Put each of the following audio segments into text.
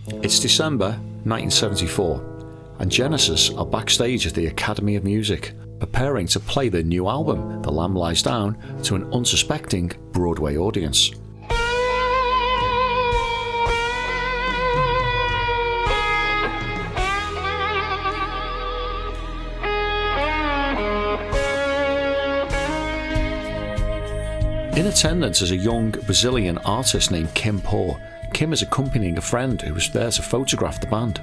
It's December 1974, and Genesis are backstage at the Academy of Music, preparing to play their new album, The Lamb Lies Down, to an unsuspecting Broadway audience. In attendance is a young Brazilian artist named Kim Poor. Kim is accompanying a friend who was there to photograph the band.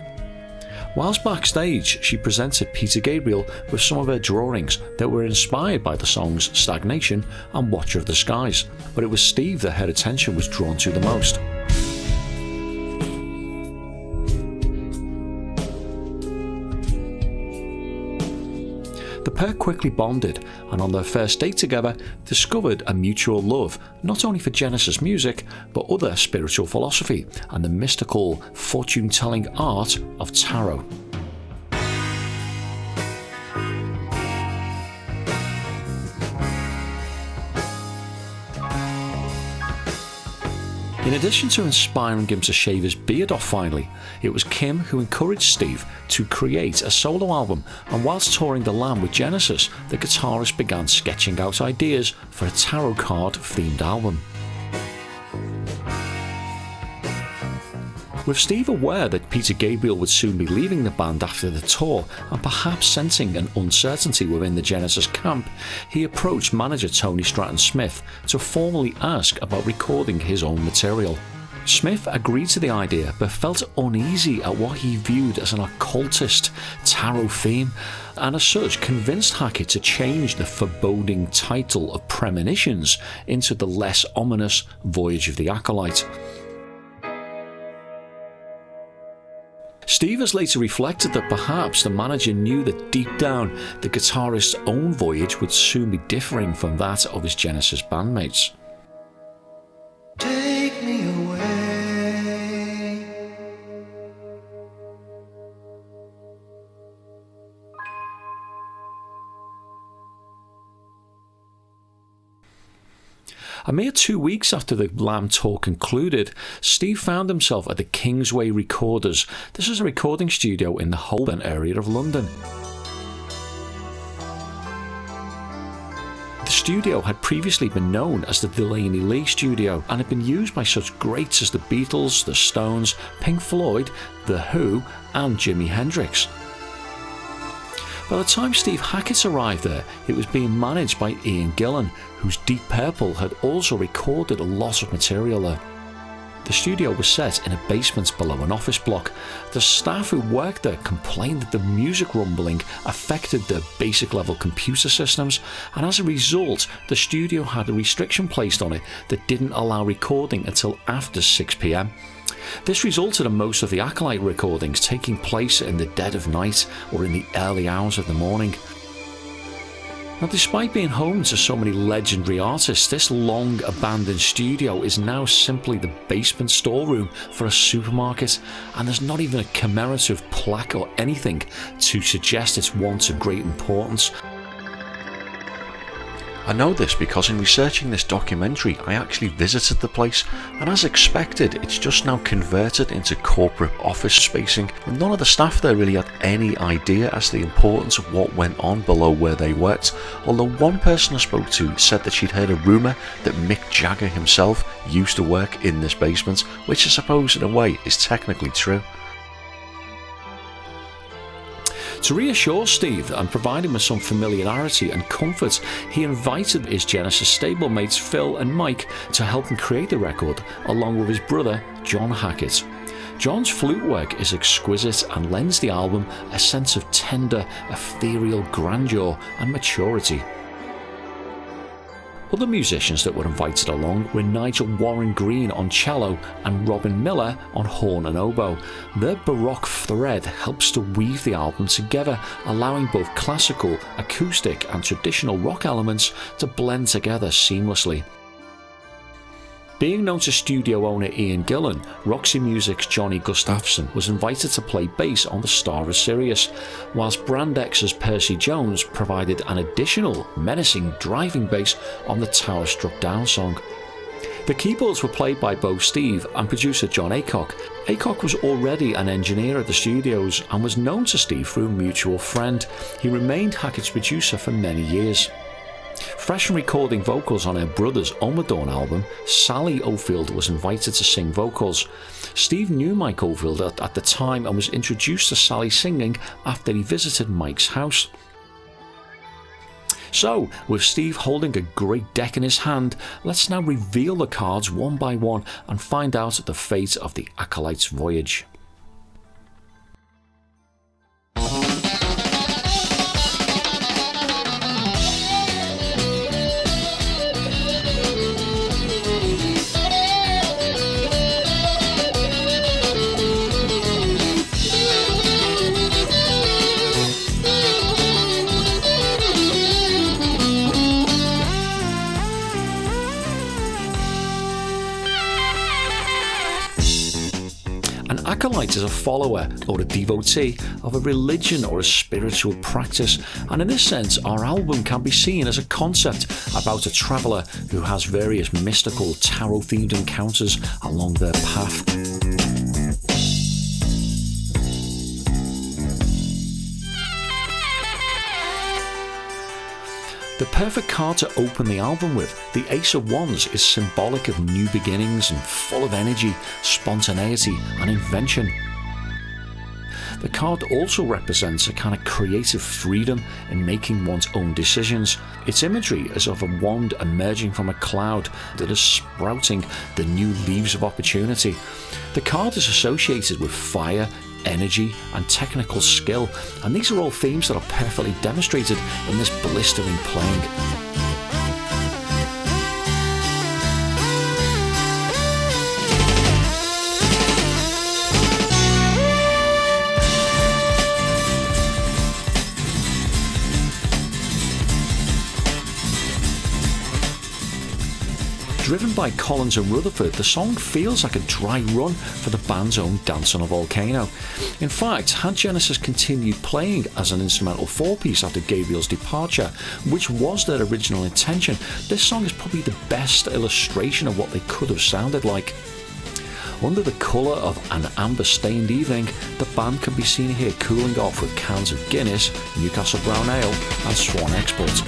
Whilst backstage, she presented Peter Gabriel with some of her drawings that were inspired by the songs Stagnation and Watcher of the Skies, but it was Steve that her attention was drawn to the most. The pair quickly bonded, and on their first date together discovered a mutual love not only for Genesis music but other spiritual philosophy and the mystical fortune-telling art of tarot. In addition to inspiring him to shave his beard off finally, it was Kim who encouraged Steve to create a solo album, and whilst touring the Lamb with Genesis, the guitarist began sketching out ideas for a tarot card themed album. With Steve aware that Peter Gabriel would soon be leaving the band after the tour, and perhaps sensing an uncertainty within the Genesis camp, he approached manager Tony Stratton-Smith to formally ask about recording his own material. Smith agreed to the idea but felt uneasy at what he viewed as an occultist tarot theme, and as such convinced Hackett to change the foreboding title of Premonitions into the less ominous Voyage of the Acolyte. Steve has later reflected that perhaps the manager knew that deep down the guitarist's own voyage would soon be differing from that of his Genesis bandmates. Take me away. A mere 2 weeks after the Lamb tour concluded, Steve found himself at the Kingsway Recorders. This is a recording studio in the Holborn area of London. The studio had previously been known as the Delaney Lee Studio and had been used by such greats as the Beatles, the Stones, Pink Floyd, The Who and Jimi Hendrix. By the time Steve Hackett arrived there, it was being managed by Ian Gillan, whose Deep Purple had also recorded a lot of material there. The studio was set in a basement below an office block. The staff who worked there complained that the music rumbling affected their basic level computer systems, and as a result, the studio had a restriction placed on it that didn't allow recording until after 6 p.m. This resulted in most of the Acolyte recordings taking place in the dead of night or in the early hours of the morning. Now, despite being home to so many legendary artists, this long abandoned studio is now simply the basement storeroom for a supermarket, and there's not even a commemorative plaque or anything to suggest its once of great importance. I know this because in researching this documentary I actually visited the place, and as expected it's just now converted into corporate office spacing, and none of the staff there really had any idea as to the importance of what went on below where they worked, although one person I spoke to said that she'd heard a rumour that Mick Jagger himself used to work in this basement, which I suppose in a way is technically true. To reassure Steve and provide him with some familiarity and comfort, he invited his Genesis stablemates Phil and Mike to help him create the record, along with his brother John Hackett. John's flute work is exquisite and lends the album a sense of tender, ethereal grandeur and maturity. Other musicians that were invited along were Nigel Warren Green on cello and Robin Miller on horn and oboe. Their baroque thread helps to weave the album together, allowing both classical, acoustic and traditional rock elements to blend together seamlessly. Being known to studio owner Ian Gillan, Roxy Music's Johnny Gustafson was invited to play bass on the Star of Sirius, whilst Brand X's Percy Jones provided an additional menacing driving bass on the Tower Struck Down song. The keyboards were played by both Steve and producer John Aycock. Aycock was already an engineer at the studios and was known to Steve through a mutual friend. He remained Hackett's producer for many years. Fresh from recording vocals on her brother's On the Dawn album, Sally Oldfield was invited to sing vocals. Steve knew Mike Oldfield at the time and was introduced to Sally singing after he visited Mike's house. So, with Steve holding a great deck in his hand, let's now reveal the cards one by one and find out the fate of the Acolyte's voyage. Acolyte is a follower or a devotee of a religion or a spiritual practice, and in this sense our album can be seen as a concept about a traveller who has various mystical tarot themed encounters along their path. The perfect card to open the album with, the Ace of Wands, is symbolic of new beginnings and full of energy, spontaneity and invention. The card also represents a kind of creative freedom in making one's own decisions. Its imagery is of a wand emerging from a cloud that is sprouting the new leaves of opportunity. The card is associated with fire, energy and technical skill, and these are all themes that are perfectly demonstrated in this blistering playing. Driven by Collins and Rutherford, the song feels like a dry run for the band's own Dance on a Volcano. In fact, had Genesis continued playing as an instrumental four-piece after Gabriel's departure, which was their original intention, this song is probably the best illustration of what they could have sounded like. Under the colour of an amber-stained evening, the band can be seen here cooling off with cans of Guinness, Newcastle Brown Ale and Swan Export.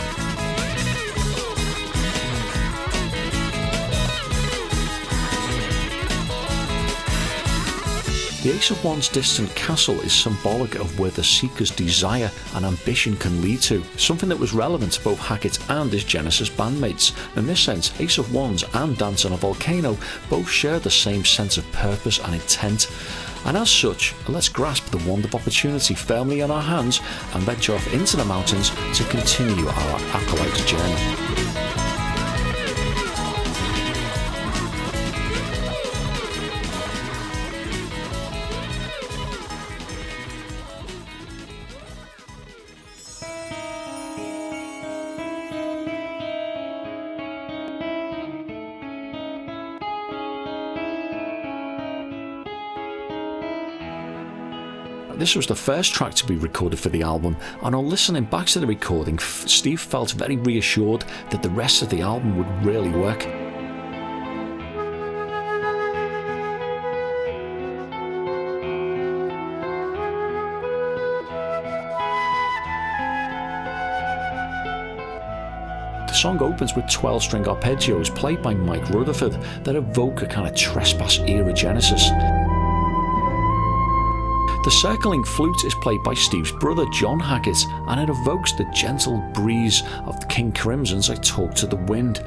The Ace of Wands' distant castle is symbolic of where the seeker's desire and ambition can lead to, something that was relevant to both Hackett and his Genesis bandmates. In this sense, Ace of Wands and Dance on a Volcano both share the same sense of purpose and intent. And as such, let's grasp the wand of opportunity firmly in our hands and venture off into the mountains to continue our Acolyte's journey. This was the first track to be recorded for the album, and on listening back to the recording, Steve felt very reassured that the rest of the album would really work. The song opens with 12-string arpeggios played by Mike Rutherford that evoke a kind of Trespass-era Genesis. The circling flute is played by Steve's brother John Hackett, and it evokes the gentle breeze of the King Crimson's I Talk to the Wind.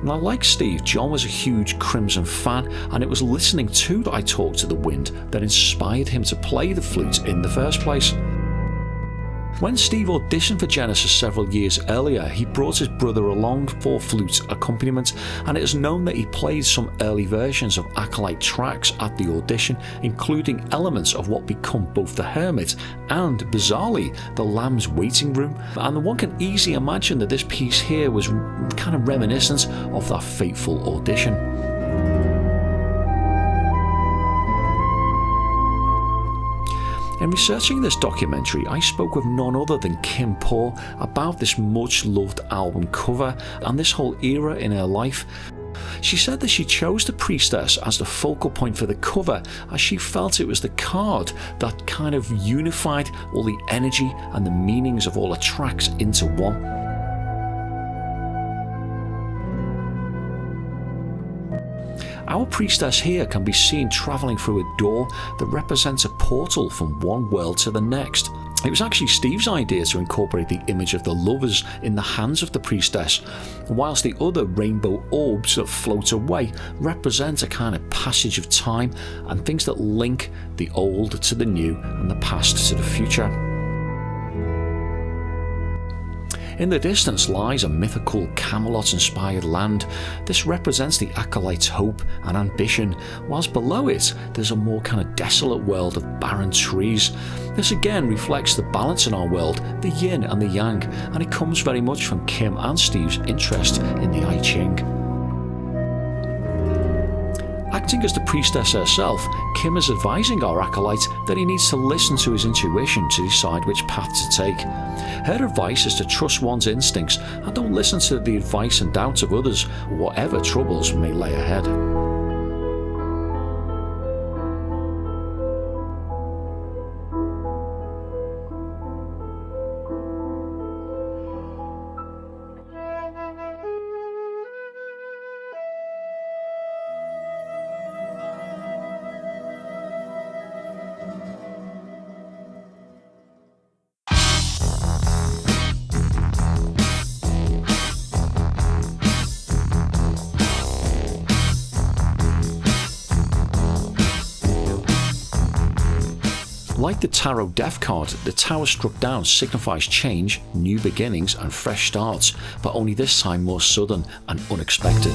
Now, like Steve, John was a huge Crimson fan, and it was listening to I Talk to the Wind that inspired him to play the flute in the first place. When Steve auditioned for Genesis several years earlier, he brought his brother along for flute accompaniment, and it is known that he played some early versions of Acolyte tracks at the audition, including elements of what become both the Hermit and, bizarrely, the Lamb's Waiting Room, and one can easily imagine that this piece here was kind of reminiscent of that fateful audition. In researching this documentary, I spoke with none other than Kim Poor about this much-loved album cover and this whole era in her life. She said that she chose the Priestess as the focal point for the cover, as she felt it was the card that kind of unified all the energy and the meanings of all the tracks into one. Our Priestess here can be seen travelling through a door that represents a portal from one world to the next. It was actually Steve's idea to incorporate the image of the lovers in the hands of the Priestess, whilst the other rainbow orbs that float away represent a kind of passage of time and things that link the old to the new and the past to the future. In the distance lies a mythical Camelot-inspired land. This represents the Acolyte's hope and ambition, whilst below it there's a more kind of desolate world of barren trees. This again reflects the balance in our world, the yin and the yang, and it comes very much from Kim and Steve's interest in the I Ching. Acting as the Priestess herself, Kim is advising our Acolyte that he needs to listen to his intuition to decide which path to take. Her advice is to trust one's instincts and don't listen to the advice and doubts of others, whatever troubles may lay ahead. Like the Tarot Death card, the tower struck down signifies change, new beginnings and fresh starts, but only this time more sudden and unexpected.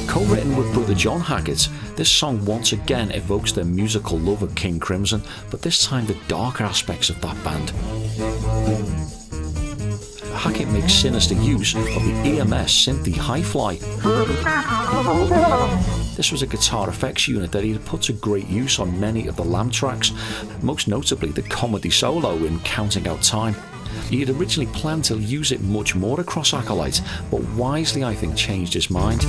Co-written with brother John Hackett, this song once again evokes their musical love of King Crimson, but this time the darker aspects of that band. Hackett makes sinister use of the EMS synth Hi-Fly. This was a guitar effects unit that he had put to great use on many of the Lamb tracks, most notably the comedy solo in Counting Out Time. He had originally planned to use it much more across Acolyte, but wisely I think changed his mind.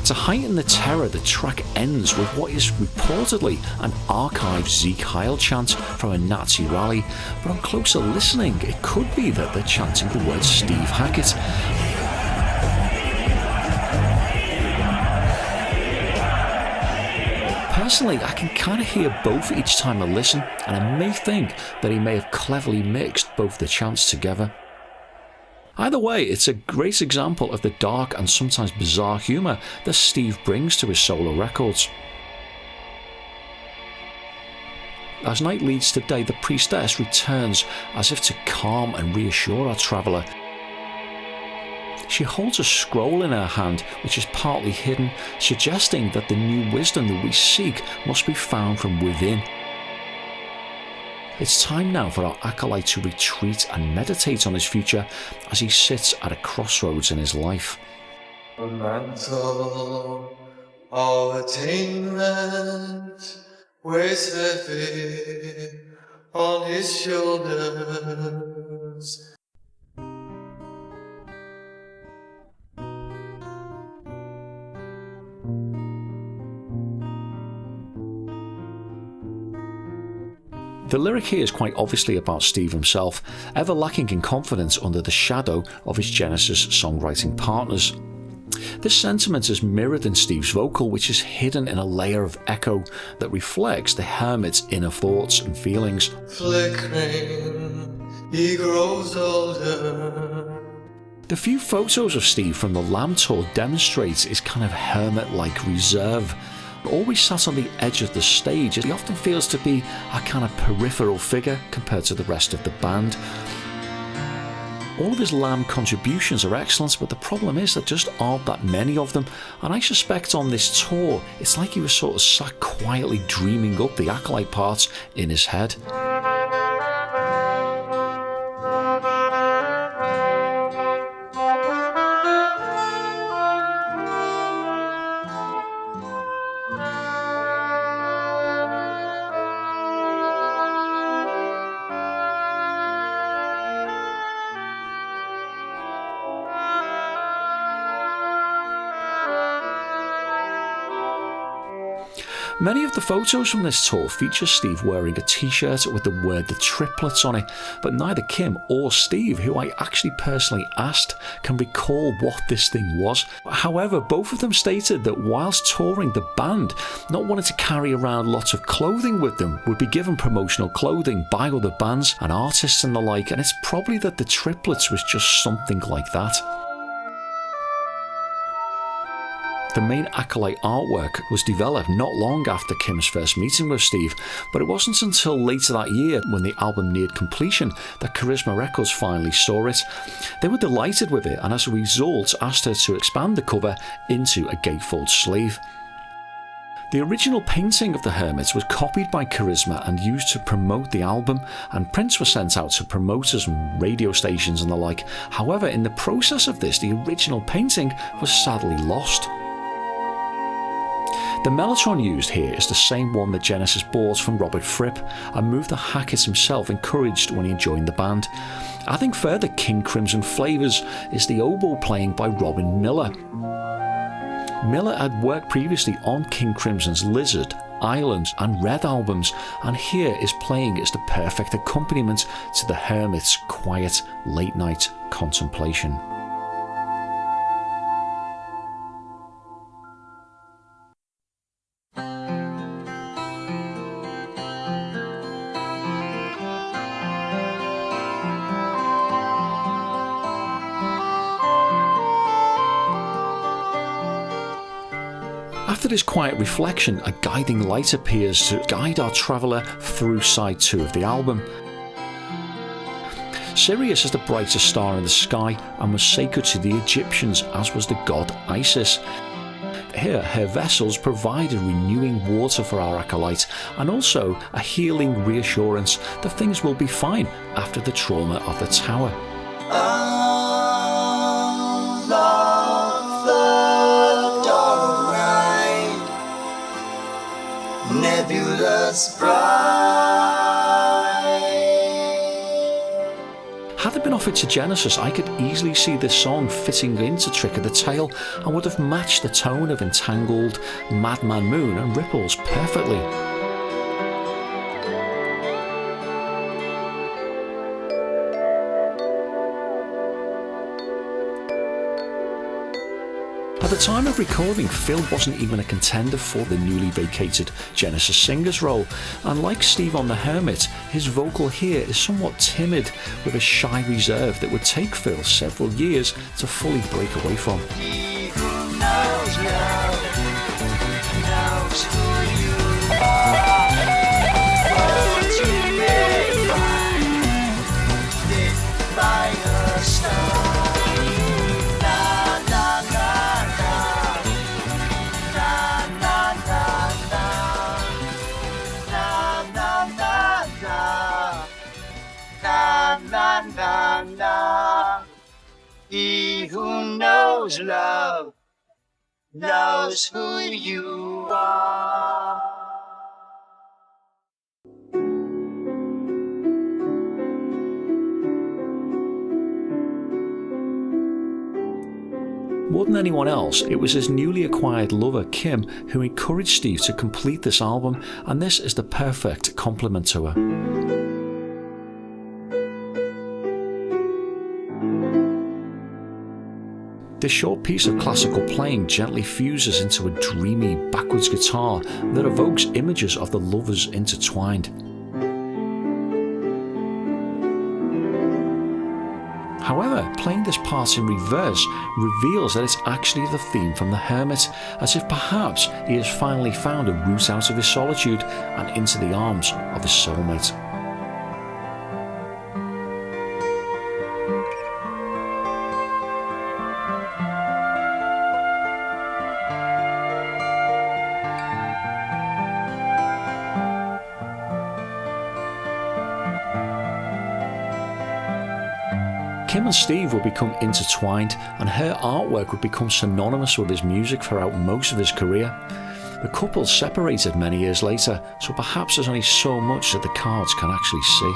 To heighten the terror, the track ends with what is reportedly an archived Sieg Heil chant from a Nazi rally, but on closer listening it could be that they're chanting the words Steve Hackett. Personally, I can kind of hear both each time I listen, and I may think that he may have cleverly mixed both the chants together. Either way, it's a great example of the dark and sometimes bizarre humour that Steve brings to his solo records. As night leads to day, the Priestess returns as if to calm and reassure our traveller. She holds a scroll in her hand which is partly hidden, suggesting that the new wisdom that we seek must be found from within. It's time now for our Acolyte to retreat and meditate on his future as he sits at a crossroads in his life. A mantle of attainment weighs heavy on his shoulders. The lyric here is quite obviously about Steve himself, ever lacking in confidence under the shadow of his Genesis songwriting partners. This sentiment is mirrored in Steve's vocal, which is hidden in a layer of echo that reflects the Hermit's inner thoughts and feelings. Flickering, he grows older. The few photos of Steve from the Lamb tour demonstrates his kind of hermit-like reserve. Always sat on the edge of the stage, he often feels to be a kind of peripheral figure compared to the rest of the band. All of his Lamb contributions are excellent, but the problem is there just aren't that many of them, and I suspect on this tour it's like he was sort of sat quietly dreaming up the Acolyte parts in his head. Many of the photos from this tour feature Steve wearing a t-shirt with the word The Triplets on it, but neither Kim or Steve, who I actually personally asked, can recall what this thing was. However, both of them stated that whilst touring, the band, not wanting to carry around lots of clothing with them, would be given promotional clothing by other bands and artists and the like, and it's probably that The Triplets was just something like that. The main Acolyte artwork was developed not long after Kim's first meeting with Steve, but it wasn't until later that year, when the album neared completion, that Charisma Records finally saw it. They were delighted with it, and as a result asked her to expand the cover into a gatefold sleeve. The original painting of the Hermit was copied by Charisma and used to promote the album, and prints were sent out to promoters and radio stations and the like. However, in the process of this, the original painting was sadly lost. The Mellotron used here is the same one that Genesis bought from Robert Fripp, a move that Hackett himself encouraged when he joined the band. Adding further King Crimson flavours is the oboe playing by Robin Miller. Miller had worked previously on King Crimson's Lizard, Islands and Red albums, and here is playing as the perfect accompaniment to the Hermit's quiet late-night contemplation. After this quiet reflection, a guiding light appears to guide our traveller through side 2 of the album. Sirius is the brightest star in the sky and was sacred to the Egyptians, as was the god Isis. Here, her vessels provided renewing water for our acolyte, and also a healing reassurance that things will be fine after the trauma of the tower. Nebulous bright. Had it been offered to Genesis, I could easily see this song fitting into Trick of the Tail and would have matched the tone of Entangled, Madman Moon and Ripples perfectly. At the time of recording, Phil wasn't even a contender for the newly vacated Genesis singer's role, and like Steve on The Hermit, his vocal here is somewhat timid, with a shy reserve that would take Phil several years to fully break away from. He who knows love knows who you are. What you may find lit by a star. He who knows love knows who you are. More than anyone else, it was his newly acquired lover, Kim, who encouraged Steve to complete this album, and this is the perfect compliment to her. This short piece of classical playing gently fuses into a dreamy backwards guitar that evokes images of the lovers intertwined. However, playing this part in reverse reveals that it's actually the theme from The Hermit, as if perhaps he has finally found a route out of his solitude and into the arms of his soulmate. Kim and Steve would become intertwined, and her artwork would become synonymous with his music throughout most of his career. The couple separated many years later, so perhaps there's only so much that the cards can actually see.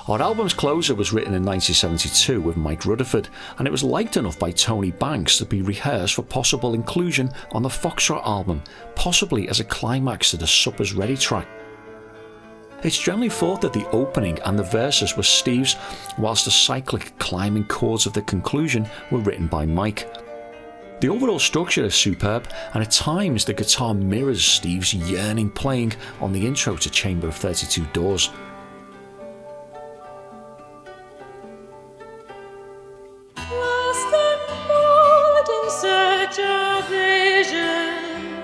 Our album's closer was written in 1972 with Mike Rutherford, and it was liked enough by Tony Banks to be rehearsed for possible inclusion on the Foxtrot album, possibly as a climax to the Supper's Ready track. It's generally thought that the opening and the verses were Steve's, whilst the cyclic climbing chords of the conclusion were written by Mike. The overall structure is superb, and at times the guitar mirrors Steve's yearning playing on the intro to Chamber of 32 Doors. Lost and bold in search of vision,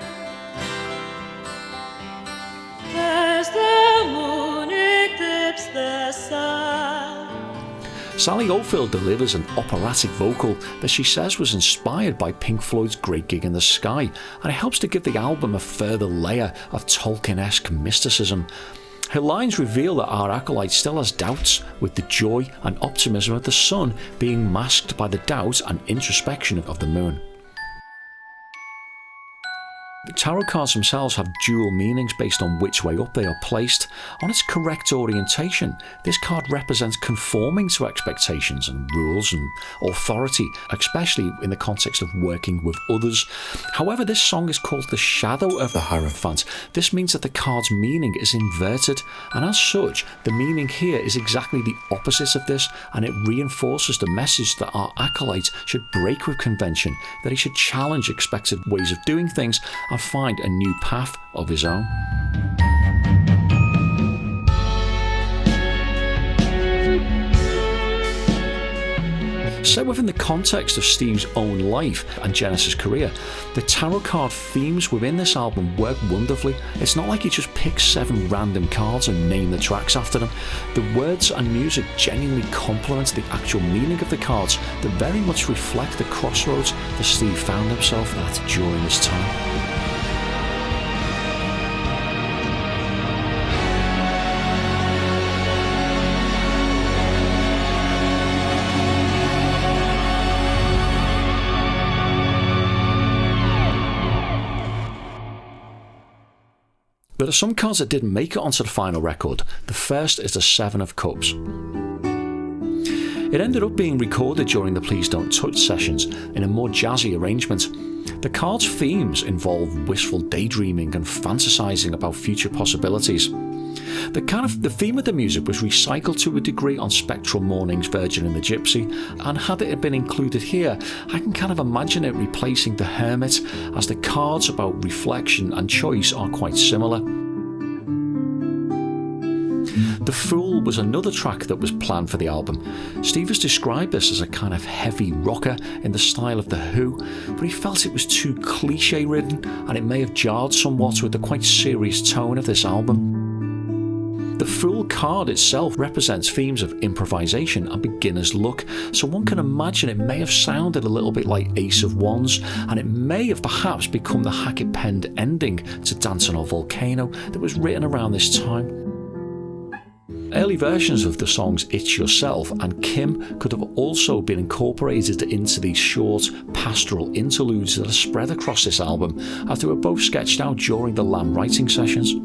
as the moon eclipsed the sun. Sally Oldfield delivers an operatic vocal that she says was inspired by Pink Floyd's Great Gig in the Sky, and it helps to give the album a further layer of Tolkien-esque mysticism. Her lines reveal that our acolyte still has doubts, with the joy and optimism of the sun being masked by the doubt and introspection of the moon. The tarot cards themselves have dual meanings based on which way up they are placed. On its correct orientation, this card represents conforming to expectations and rules and authority, especially in the context of working with others. However, this song is called The Shadow of the Hierophant. This means that the card's meaning is inverted, and as such, the meaning here is exactly the opposite of this, and it reinforces the message that our acolyte should break with convention, that he should challenge expected ways of doing things and find a new path of his own. Set within the context of Steve's own life and Genesis career, the tarot card themes within this album work wonderfully. It's not like he just picks 7 random cards and named the tracks after them. The words and music genuinely complement the actual meaning of the cards that very much reflect the crossroads that Steve found himself at during this time. There are some cards that didn't make it onto the final record. The first is the 7 of Cups. It ended up being recorded during the Please Don't Touch sessions in a more jazzy arrangement. The card's themes involve wistful daydreaming and fantasizing about future possibilities. The theme of the music was recycled to a degree on Spectral Morning's Virgin and the Gypsy, and had it been included here, I can kind of imagine it replacing the Hermit, as the cards about reflection and choice are quite similar. The Fool was another track that was planned for the album. Steve has described this as a kind of heavy rocker in the style of The Who, but he felt it was too cliche-ridden, and it may have jarred somewhat with the quite serious tone of this album. The Fool card itself represents themes of improvisation and beginner's luck, so one can imagine it may have sounded a little bit like Ace of Wands, and it may have perhaps become the Hackett penned ending to Dancing on a Volcano that was written around this time. Early versions of the songs It's Yourself and Kim could have also been incorporated into these short pastoral interludes that are spread across this album, as they were both sketched out during the Lamb writing sessions.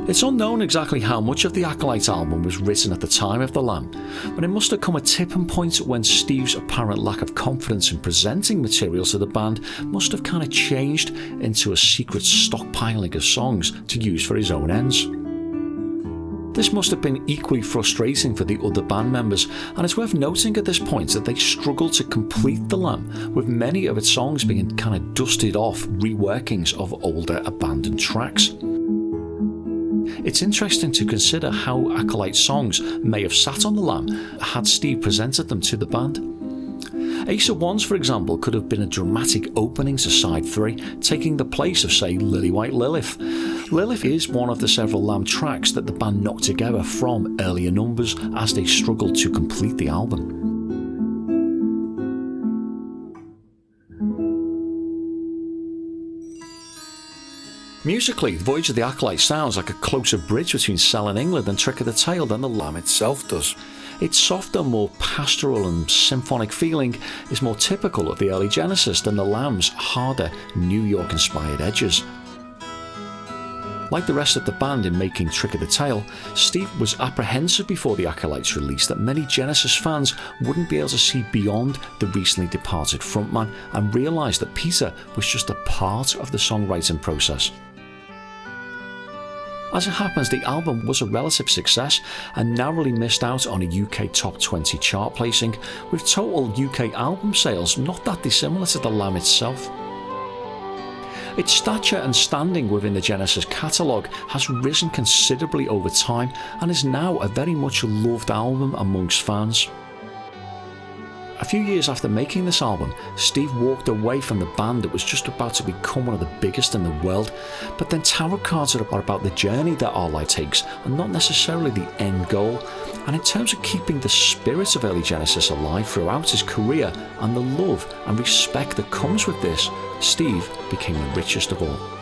It's unknown exactly how much of the Acolyte album was written at the time of the Lamb, but it must have come a tipping point when Steve's apparent lack of confidence in presenting material to the band must have kind of changed into a secret stockpiling of songs to use for his own ends. This must have been equally frustrating for the other band members, and it's worth noting at this point that they struggled to complete the Lamb, with many of its songs being kind of dusted off reworkings of older abandoned tracks. It's interesting to consider how Acolyte songs may have sat on the Lamb had Steve presented them to the band. Ace of Wands, for example, could have been a dramatic opening to side 3, taking the place of, say, Lily White Lilith. Lilith is one of the several Lamb tracks that the band knocked together from earlier numbers as they struggled to complete the album. Musically, Voyage of the Acolyte sounds like a closer bridge between Selling England and Trick of the Tail than the Lamb itself does. Its softer, more pastoral and symphonic feeling is more typical of the early Genesis than the Lamb's harder, New York-inspired edges. Like the rest of the band in making Trick of the Tail, Steve was apprehensive before the Acolyte's release that many Genesis fans wouldn't be able to see beyond the recently departed frontman and realised that Peter was just a part of the songwriting process. As it happens, the album was a relative success and narrowly missed out on a UK top 20 chart placing, with total UK album sales not that dissimilar to The Lamb itself. Its stature and standing within the Genesis catalogue has risen considerably over time and is now a very much loved album amongst fans. A few years after making this album, Steve walked away from the band that was just about to become one of the biggest in the world, but then tarot cards are about the journey that our life takes and not necessarily the end goal, and in terms of keeping the spirit of early Genesis alive throughout his career and the love and respect that comes with this, Steve became the richest of all.